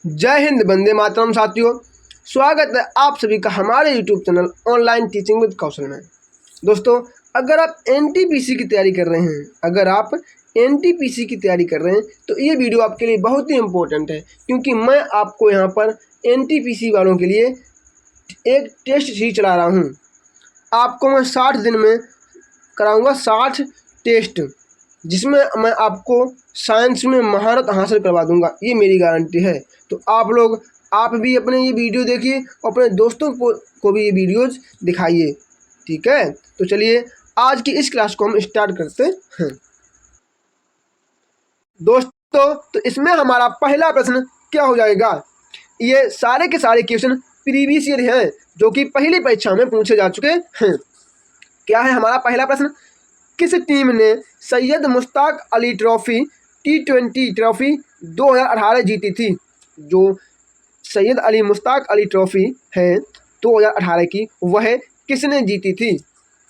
जय हिंद, वंदे मातरम। साथियों, स्वागत है आप सभी का हमारे YouTube channel online teaching with Kaushal में। दोस्तों, अगर आप एनटीपीसी की तैयारी कर रहे हैं तो ये वीडियो आपके लिए बहुत ही इम्पोर्टेंट है, क्योंकि मैं आपको यहाँ पर एनटीपीसी वालों के लिए एक टेस्ट सीरीज चला रहा हूँ। आपको मैं 60 दिन में कराऊंगा 60 टेस्ट, जिसमें मैं आपको साइंस में महारत हासिल करवा दूंगा, ये मेरी गारंटी है। तो आप भी अपने ये वीडियो देखिए और अपने दोस्तों को भी ये वीडियोज़ दिखाइए, ठीक है। तो चलिए आज की इस क्लास को हम स्टार्ट करते हैं। दोस्तों, तो इसमें हमारा पहला प्रश्न क्या हो जाएगा। ये सारे के सारे क्वेश्चन प्रीवियस ईयर हैं, जो कि पहली परीक्षा में पूछे जा चुके हैं। क्या है हमारा पहला प्रश्न? किस टीम ने Syed Mushtaq Ali trophy T20 trophy 2018 जीती थी? जो सैयद अली मुश्ताक अली ट्रॉफी है 2018 की, वह किसने जीती थी?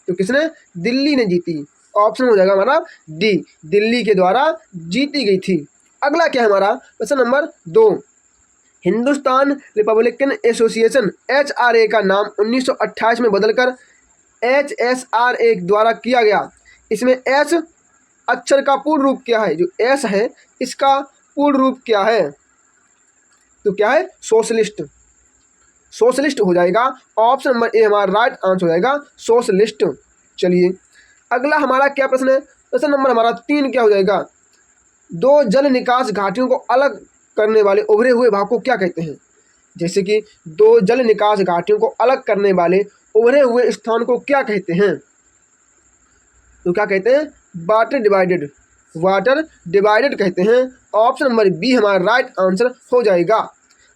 तो किसने? दिल्ली ने जीती। ऑप्शन हो जाएगा हमारा डी, दिल्ली के द्वारा जीती गई थी। अगला क्या है हमारा प्रश्न number 2। Hindustan Republican association HRA का नाम 1928 में बदलकर HSRA द्वारा किया गया। इसमें एस अक्षर का पूर्ण रूप क्या है? जो एस है इसका पूर्ण रूप क्या है? तो क्या है? सोशलिस्ट। सोशलिस्ट हो जाएगा। ऑप्शन नंबर ए हमारा राइट आंसर हो जाएगा, सोशलिस्ट। चलिए अगला हमारा क्या प्रश्न है? प्रश्न नंबर हमारा 3 क्या हो जाएगा? दो जल निकास घाटियों को अलग करने वाले उभरे हुए भाग को क्या कहते हैं? जैसे कि दो जल निकास घाटियों को अलग करने वाले उभरे हुए स्थान को क्या कहते हैं? तो क्या कहते हैं? Water divided. वाटर डिवाइडेड कहते हैं। ऑप्शन नंबर बी हमारा राइट आंसर हो जाएगा।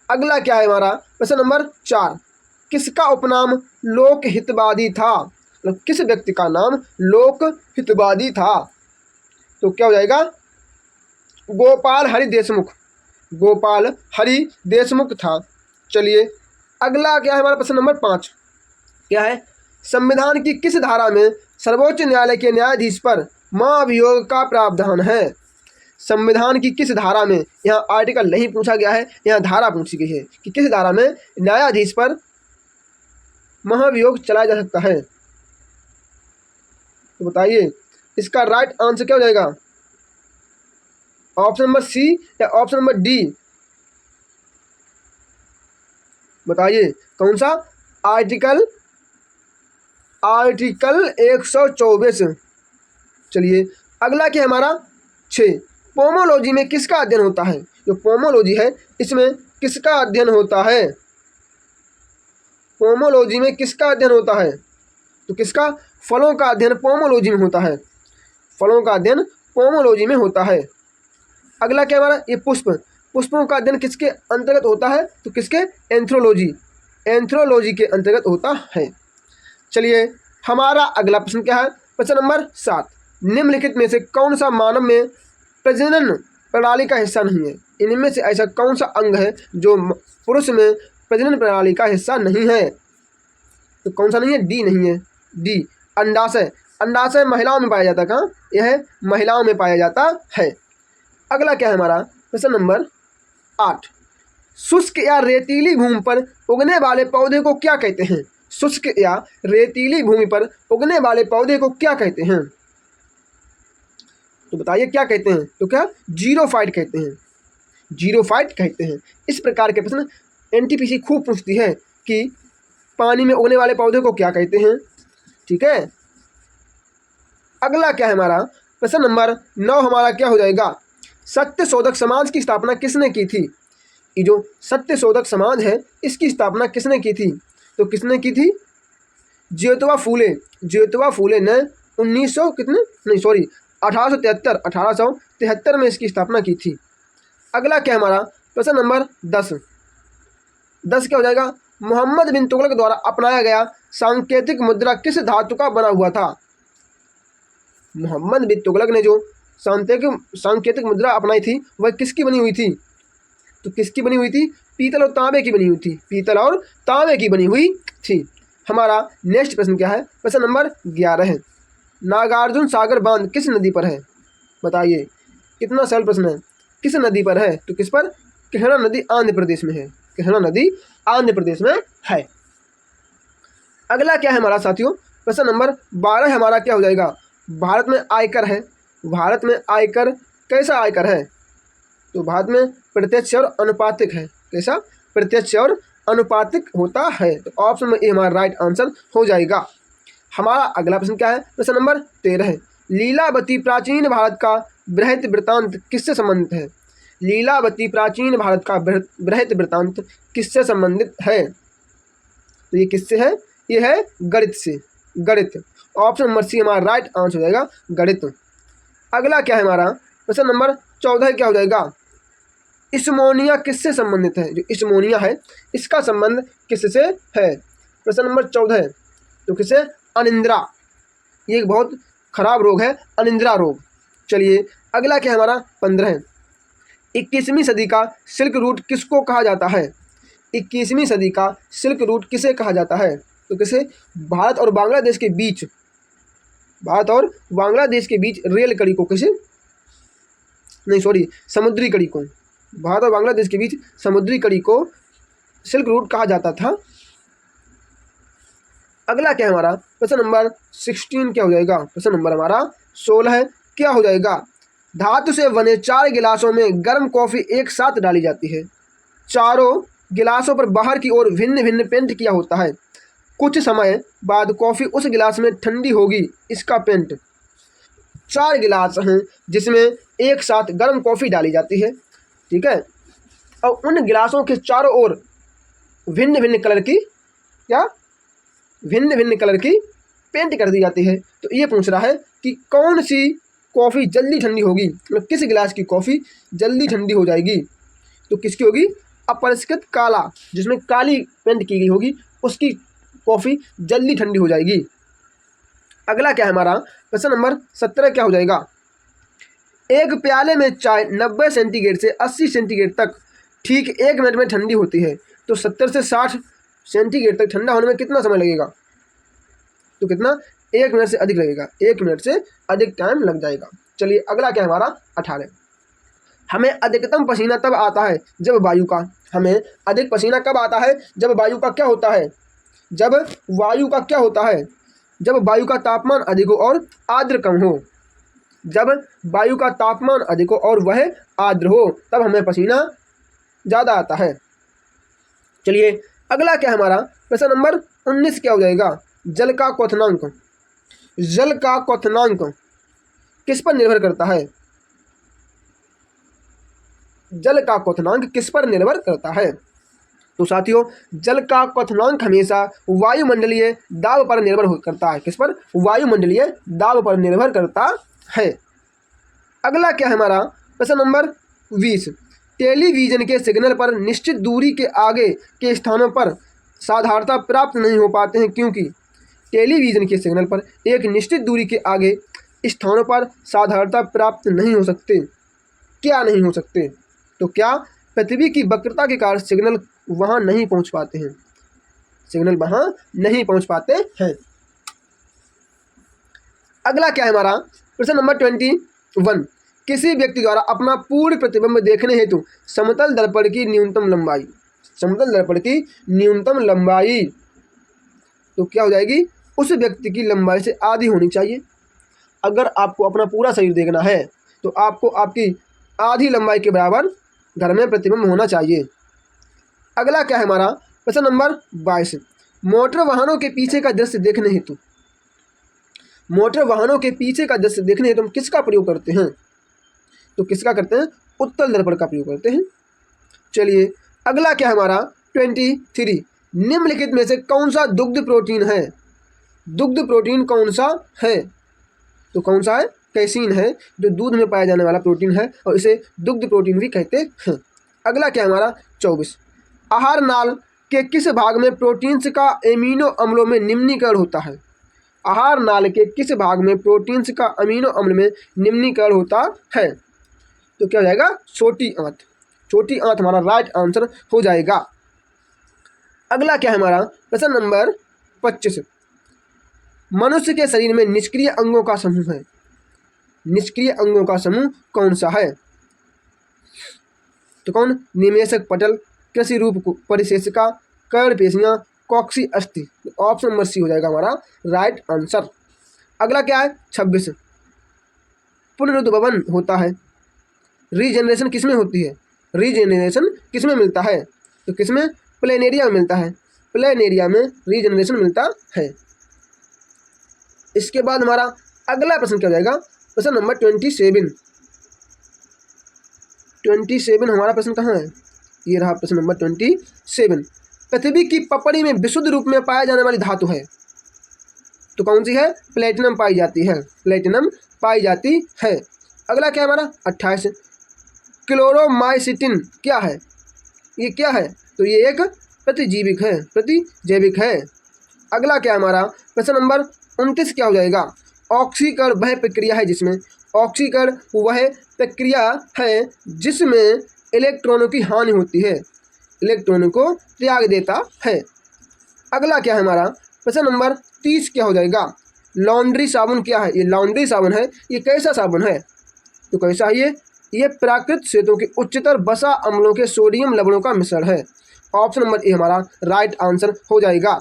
अगला क्या है हमारा प्रश्न नंबर 4। किसका उपनाम लोक हितवादी था? मतलब किस व्यक्ति का नाम लोक हितवादी था? तो क्या हो जाएगा? गोपाल हरि देशमुख। गोपाल हरि देशमुख था। चलिए अगला क्या है हमारा प्रश्न नंबर 5। क्या है? संविधान की किस धारा में सर्वोच्च न्यायालय के न्यायाधीश पर महाभियोग का प्रावधान है? संविधान की किस धारा में? यहाँ आर्टिकल नहीं पूछा गया है, यहाँ धारा पूछी गई है कि किस धारा में न्यायाधीश पर महाभियोग चलाया जा सकता है। तो बताइए इसका राइट आंसर क्या हो जाएगा? ऑप्शन नंबर सी या ऑप्शन नंबर डी? बताइए कौन सा? आर्टिकल 124। चलिए अगला क्या है हमारा 6। पोमोलॉजी में किसका अध्ययन होता है? जो पोमोलॉजी है इसमें किसका अध्ययन होता है? पोमोलॉजी में किसका अध्ययन होता है? तो किसका? फलों का अध्ययन पोमोलॉजी में होता है। फलों का अध्ययन पोमोलॉजी में होता है। अगला क्या हमारा? ये पुष्पों का अध्ययन किसके अंतर्गत होता है? तो किसके? एंथ्रोलॉजी। एंथ्रोलॉजी के अंतर्गत होता है। चलिए हमारा अगला प्रश्न क्या है? प्रश्न नंबर 7। निम्नलिखित में से कौन सा मानव में प्रजनन प्रणाली का हिस्सा नहीं है? इनमें से ऐसा कौन सा अंग है जो पुरुष में प्रजनन प्रणाली का हिस्सा नहीं है? तो कौन सा नहीं है? डी नहीं है, डी अंडाशय। अंडाशय महिलाओं में पाया जाता है। कहाँ? यह महिलाओं में पाया जाता है। अगला क्या है हमारा प्रश्न नंबर 8। शुष्क या रेतीली भूमि पर उगने वाले पौधे को क्या कहते हैं? शुष्क या रेतीली भूमि पर उगने वाले पौधे को क्या कहते हैं? तो बताइए क्या कहते हैं? तो क्या? जीरोफाइट कहते हैं। जीरोफाइट कहते हैं। इस प्रकार के प्रश्न एनटीपीसी खूब पूछती है कि पानी में उगने वाले पौधे को क्या कहते हैं, ठीक है। अगला क्या है हमारा प्रश्न नंबर 9 हमारा क्या हो जाएगा? सत्य शोधक समाज की स्थापना किसने की थी? ये जो सत्य शोधक समाज है इसकी स्थापना किसने की थी? तो किसने की थी? ज्योतिबा फूले। ज्योतिबा फूले ने 1873 में इसकी स्थापना की थी। अगला क्या हमारा प्रश्न नंबर 10 क्या हो जाएगा? मोहम्मद बिन तुगलक द्वारा अपनाया गया सांकेतिक मुद्रा किस धातु का बना हुआ था? मोहम्मद बिन तुगलक ने जो सांकेतिक मुद्रा अपनाई थी वह किसकी बनी हुई थी? तो किसकी बनी हुई थी? पीतल और तांबे की बनी हुई थी। पीतल और तांबे की बनी हुई थी। हमारा नेक्स्ट प्रश्न क्या है? प्रश्न नंबर 11। नागार्जुन सागर बांध किस नदी पर है? बताइए, कितना सरल प्रश्न है। किस नदी पर है? तो किस पर? कृष्णा नदी आंध्र प्रदेश में है। कृष्णा नदी आंध्र प्रदेश में है। अगला क्या है हमारा साथियों, प्रश्न नंबर 12 हमारा क्या हो जाएगा, भारत में आयकर है। भारत में आयकर कैसा आयकर है, तो भारत में प्रत्यक्ष और अनुपातिक है। कैसा, प्रत्यक्ष और अनुपातिक होता है। तो ऑप्शन में ए हमारा राइट आंसर हो जाएगा। हमारा अगला प्रश्न क्या है, प्रश्न नंबर 13 है, लीलावती प्राचीन भारत का बृहत वृत्तांत किससे संबंधित है। लीलावती प्राचीन भारत का बृहत वृत्तांत किससे संबंधित है, तो ये किससे है, ये है गणित से। गणित, ऑप्शन नंबर सी हमारा राइट आंसर हो जाएगा, गणित। अगला क्या है हमारा, प्रश्न नंबर 14 क्या हो जाएगा, इस्मोनिया किससे संबंधित है। जो इस्मोनिया है इसका संबंध किससे है। प्रश्न नंबर 14 है, तो किससे, अनिद्रा। ये एक बहुत खराब रोग है, अनिद्रा रोग। चलिए अगला क्या है हमारा 15 है, 21वीं सदी का सिल्क रूट किसको कहा जाता है। 21वीं सदी का सिल्क रूट किसे कहा जाता है, तो किसे, भारत और बांग्लादेश के बीच, भारत और बांग्लादेश के बीच रेल कड़ी को किसे, नहीं सॉरी समुद्री कड़ी को, भारत और बांग्लादेश के बीच समुद्री कड़ी को सिल्क रूट कहा जाता था। अगला क्या है हमारा, प्रश्न नंबर 16 क्या हो जाएगा, प्रश्न नंबर हमारा 16 है, क्या हो जाएगा, धातु से बने 4 गिलासों में गर्म कॉफ़ी एक साथ डाली जाती है। चारों गिलासों पर बाहर की ओर भिन्न भिन्न पेंट किया होता है। कुछ समय बाद कॉफ़ी उस गिलास में ठंडी होगी, इसका पेंट। 4 गिलास हैं जिसमें एक साथ गर्म कॉफ़ी डाली जाती है, ठीक है, और उन गिलासों के चारों ओर भिन्न भिन्न कलर की, क्या, भिन्न भिन्न कलर की पेंट कर दी जाती है। तो ये पूछ रहा है कि कौन सी कॉफ़ी जल्दी ठंडी होगी, मतलब किस गिलास की कॉफ़ी जल्दी ठंडी हो जाएगी, तो किसकी होगी, अपरिष्कृत काला, जिसमें काली पेंट की गई होगी उसकी कॉफ़ी जल्दी ठंडी हो जाएगी। अगला क्या है हमारा, प्रश्न नंबर 17 क्या हो जाएगा, एक प्याले में चाय 90 सेंटीग्रेड से 80 सेंटीग्रेड तक ठीक 1 मिनट में ठंडी होती है, तो 70 से 60 सेंटीग्रेड तक ठंडा होने में कितना समय लगेगा, तो कितना, 1 मिनट से अधिक लगेगा, 1 मिनट से अधिक टाइम लग जाएगा। चलिए अगला क्या है हमारा 18, हमें अधिकतम पसीना तब आता है जब वायु का, हमें अधिक पसीना कब आता है, जब वायु का क्या होता है, जब वायु का क्या होता है, जब वायु का तापमान अधिक हो और आर्द्र कम हो। जब वायु का तापमान अधिक हो और वह आर्द्र हो तब हमें पसीना ज़्यादा आता है। चलिए अगला क्या है हमारा, प्रश्न नंबर 19 क्या हो जाएगा, जल का क्वथनांक। जल का क्वथनांक किस पर निर्भर करता है, जल का क्वथनांक किस पर निर्भर करता है, तो साथियों जल का क्वथनांक हमेशा वायुमंडलीय दाब पर निर्भर करता है। किस पर, वायुमंडलीय दाब पर निर्भर करता है। अगला क्या है हमारा, प्रश्न नंबर 20, टेलीविज़न के सिग्नल पर निश्चित दूरी के आगे के स्थानों पर साधारणता प्राप्त नहीं हो पाते हैं, क्योंकि टेलीविज़न के सिग्नल पर एक निश्चित दूरी के आगे स्थानों पर साधारणता प्राप्त नहीं हो सकते। क्या नहीं हो सकते, तो क्या, पृथ्वी की वक्रता के कारण सिग्नल वहाँ नहीं पहुँच पाते हैं, सिग्नल वहाँ नहीं पहुँच पाते हैं। अगला क्या है हमारा, प्रश्न नंबर 21, किसी व्यक्ति द्वारा अपना पूर्ण प्रतिबिंब देखने हेतु समतल दर्पण की न्यूनतम लंबाई, समतल दर्पण की न्यूनतम लंबाई तो क्या हो जाएगी, उस व्यक्ति की लंबाई से आधी होनी चाहिए। अगर आपको अपना पूरा शरीर देखना है तो आपको आपकी आधी लंबाई के बराबर घर में प्रतिबिंब होना चाहिए। अगला क्या है हमारा, प्रश्न नंबर 22, मोटर वाहनों के पीछे का दृश्य देखने हेतु, मोटर वाहनों के पीछे का दृश्य देखने हेतु हम किसका प्रयोग करते हैं, तो किसका करते हैं, उत्तल दर्पण का प्रयोग करते हैं। चलिए अगला क्या है हमारा 23, निम्नलिखित में से कौन सा दुग्ध प्रोटीन है, दुग्ध प्रोटीन कौन सा है, तो कौन सा है, कैसीन है, जो दूध में पाया जाने वाला प्रोटीन है और इसे दुग्ध प्रोटीन भी कहते हैं। अगला क्या है हमारा 24, आहार नाल के किस भाग में प्रोटीन्स का एमिनो अम्लों में निम्नीकरण होता है। आहार नाल के किस भाग में प्रोटीन्स का अमीनो अम्ल में निम्नीकरण होता है, तो क्या हो जाएगा, छोटी आंत। छोटी आंत हमारा राइट आंसर हो जाएगा। अगला क्या है हमारा प्रश्न नंबर 25, मनुष्य के शरीर में निष्क्रिय अंगों का समूह है, निष्क्रिय अंगों का समूह कौन सा है, तो कौन? निमेशक पटल, कृषि रूप परिशेषिका, कर्ण पेशियाँ, कॉक्सी अस्थि। ऑप्शन नंबर सी हो जाएगा हमारा राइट आंसर। अगला क्या है? 26, पुनरुद्भवन होता है। रीजनरेशन किसमें होती है? रीजनरेशन किसमें मिलता है? तो किसमें? प्लेनेरिया में मिलता है। प्लेनेरिया में रीजनरेशन मिलता है। इसके बाद हमारा अगला प्रश्न क्या हो जाएगा? प्रश्न नंबर 27। 27 हमारा प्रश्न कहाँ है? ये रहा प्रश्न नंबर 27। पृथ्वी की पपड़ी में विशुद्ध रूप में पाया जाने वाली धातु है, तो कौन सी है? प्लेटिनम पाई जाती है। प्लेटिनम पाई जाती है। अगला क्या है हमारा? 28, क्लोरोमाइसिटिन क्या है? ये क्या है? तो ये एक प्रतिजीविक है, प्रतिजैविक है। अगला क्या है हमारा? प्रश्न नंबर 29 क्या हो जाएगा? ऑक्सीकरण वह प्रक्रिया है जिसमें, ऑक्सीकरण वह प्रक्रिया है जिसमें इलेक्ट्रॉनों की हानि होती है, इलेक्ट्रॉनों को त्याग देता है। अगला क्या है हमारा? प्रश्न नंबर 30 क्या हो जाएगा? लॉन्ड्री साबुन क्या है? ये लॉन्ड्री साबुन है। ये कैसा साबुन है? तो कैसा है ये प्राकृतिक स्रोतों के उच्चतर वसा अम्लों के सोडियम लवणों का मिश्रण है। ऑप्शन नंबर ए हमारा राइट आंसर हो जाएगा।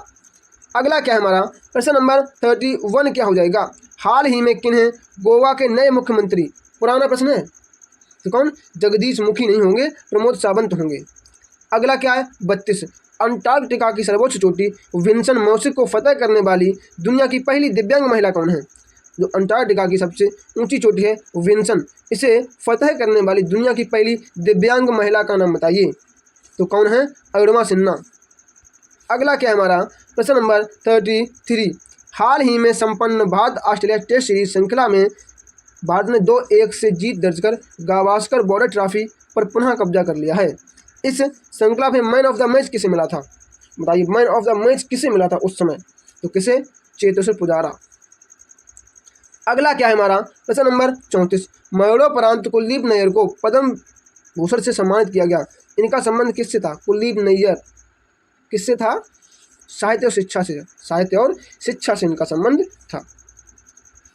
अगला क्या है हमारा? प्रश्न नंबर 31 क्या हो जाएगा? हाल ही में किन्हें गोवा के नए मुख्यमंत्री, पुराना प्रश्न है, तो कौन? जगदीश मुखी नहीं होंगे, प्रमोद सावंत होंगे। अगला क्या है? 32, अंटार्कटिका की सर्वोच्च चोटी विंसन मौसिक को फतह करने वाली दुनिया की पहली दिव्यांग महिला कौन है? जो अंटार्कटिका की सबसे ऊंची चोटी है विंसन, इसे फतह करने वाली दुनिया की पहली दिव्यांग महिला का नाम बताइए। तो कौन है? अरुणिमा सिन्हा। अगला क्या है हमारा? प्रश्न नंबर 33, हाल ही में संपन्न भारत ऑस्ट्रेलिया टेस्ट सीरीज श्रृंखला में भारत ने 2-1 से जीत दर्ज कर गावस्कर बॉर्डर ट्रॉफी पर पुनः कब्जा कर लिया है। इस श्रृंखला में मैन ऑफ द मैच किसे मिला था? बताइए, मैन ऑफ द मैच किसे मिला था उस समय? तो किसे? चेतेश्वर पुजारा। अगला क्या है हमारा? प्रश्न नंबर 34, मरणोपरांत कुलदीप नैयर को पद्म भूषण से सम्मानित किया गया। इनका संबंध किससे था? कुलदीप नैयर किससे था? साहित्य और शिक्षा से, साहित्य और शिक्षा से इनका संबंध था।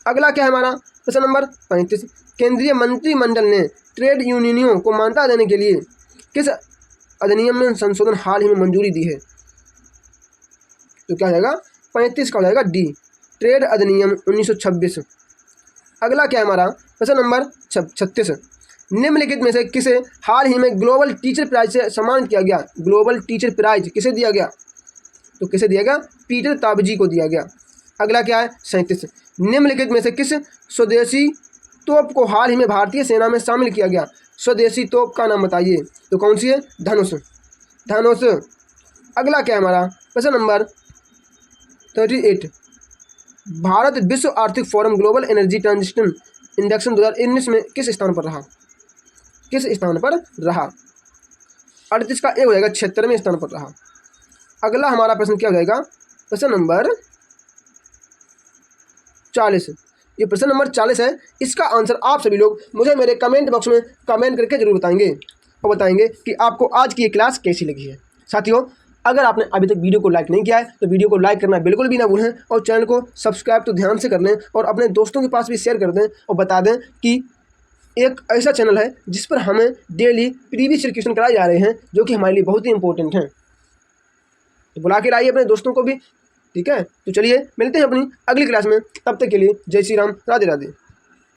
अगला क्या है हमारा? प्रश्न नंबर 35, केंद्रीय मंत्रिमंडल ने ट्रेड यूनियनों को मान्यता देने के लिए किस अधिनियम में संशोधन हाल ही में मंजूरी दी है? तो क्या हो जाएगा? 35 का हो जाएगा डी, ट्रेड अधिनियम 1926। अगला क्या है हमारा? प्रश्न नंबर 36, निम्नलिखित में से किसे हाल ही में ग्लोबल टीचर प्राइज से सम्मानित किया गया? ग्लोबल टीचर प्राइज किसे दिया गया? तो किसे दिया गया? पीटर ताबजी को दिया गया। अगला क्या है? 37, निम्नलिखित में से किस स्वदेशी तोप को हाल ही में भारतीय सेना में शामिल किया गया? स्वदेशी तोप का नाम बताइए। तो कौन सी है? धनुष, धनुष। अगला क्या है हमारा? प्रश्न नंबर 38, भारत विश्व आर्थिक forum global energy transition index 2019 में किस स्थान पर रहा? किस स्थान पर रहा? 38 का एक हो जाएगा, 76वें स्थान पर रहा। अगला हमारा प्रश्न क्या हो जाएगा? प्रश्न नंबर 40। ये प्रश्न नंबर 40 है। इसका आंसर आप सभी लोग मुझे मेरे कमेंट बॉक्स में कमेंट करके जरूर बताएंगे और बताएंगे कि आपको आज की ये क्लास कैसी लगी है। साथियों, अगर आपने अभी तक वीडियो को लाइक नहीं किया है तो वीडियो को लाइक करना बिल्कुल भी ना भूलें और चैनल को सब्सक्राइब तो ध्यान से कर लें और अपने दोस्तों के पास भी शेयर कर दें और बता दें कि एक ऐसा चैनल है जिस पर हमें डेली प्रीवियस ईयर क्वेश्चन कराए जा रहे हैं जो कि हमारे लिए बहुत ही इंपॉर्टेंट हैं। तो बुला के लाइए अपने दोस्तों को भी, ठीक है? तो चलिए मिलते हैं अपनी अगली क्लास में। तब तक के लिए जय श्री राम, राधे राधे।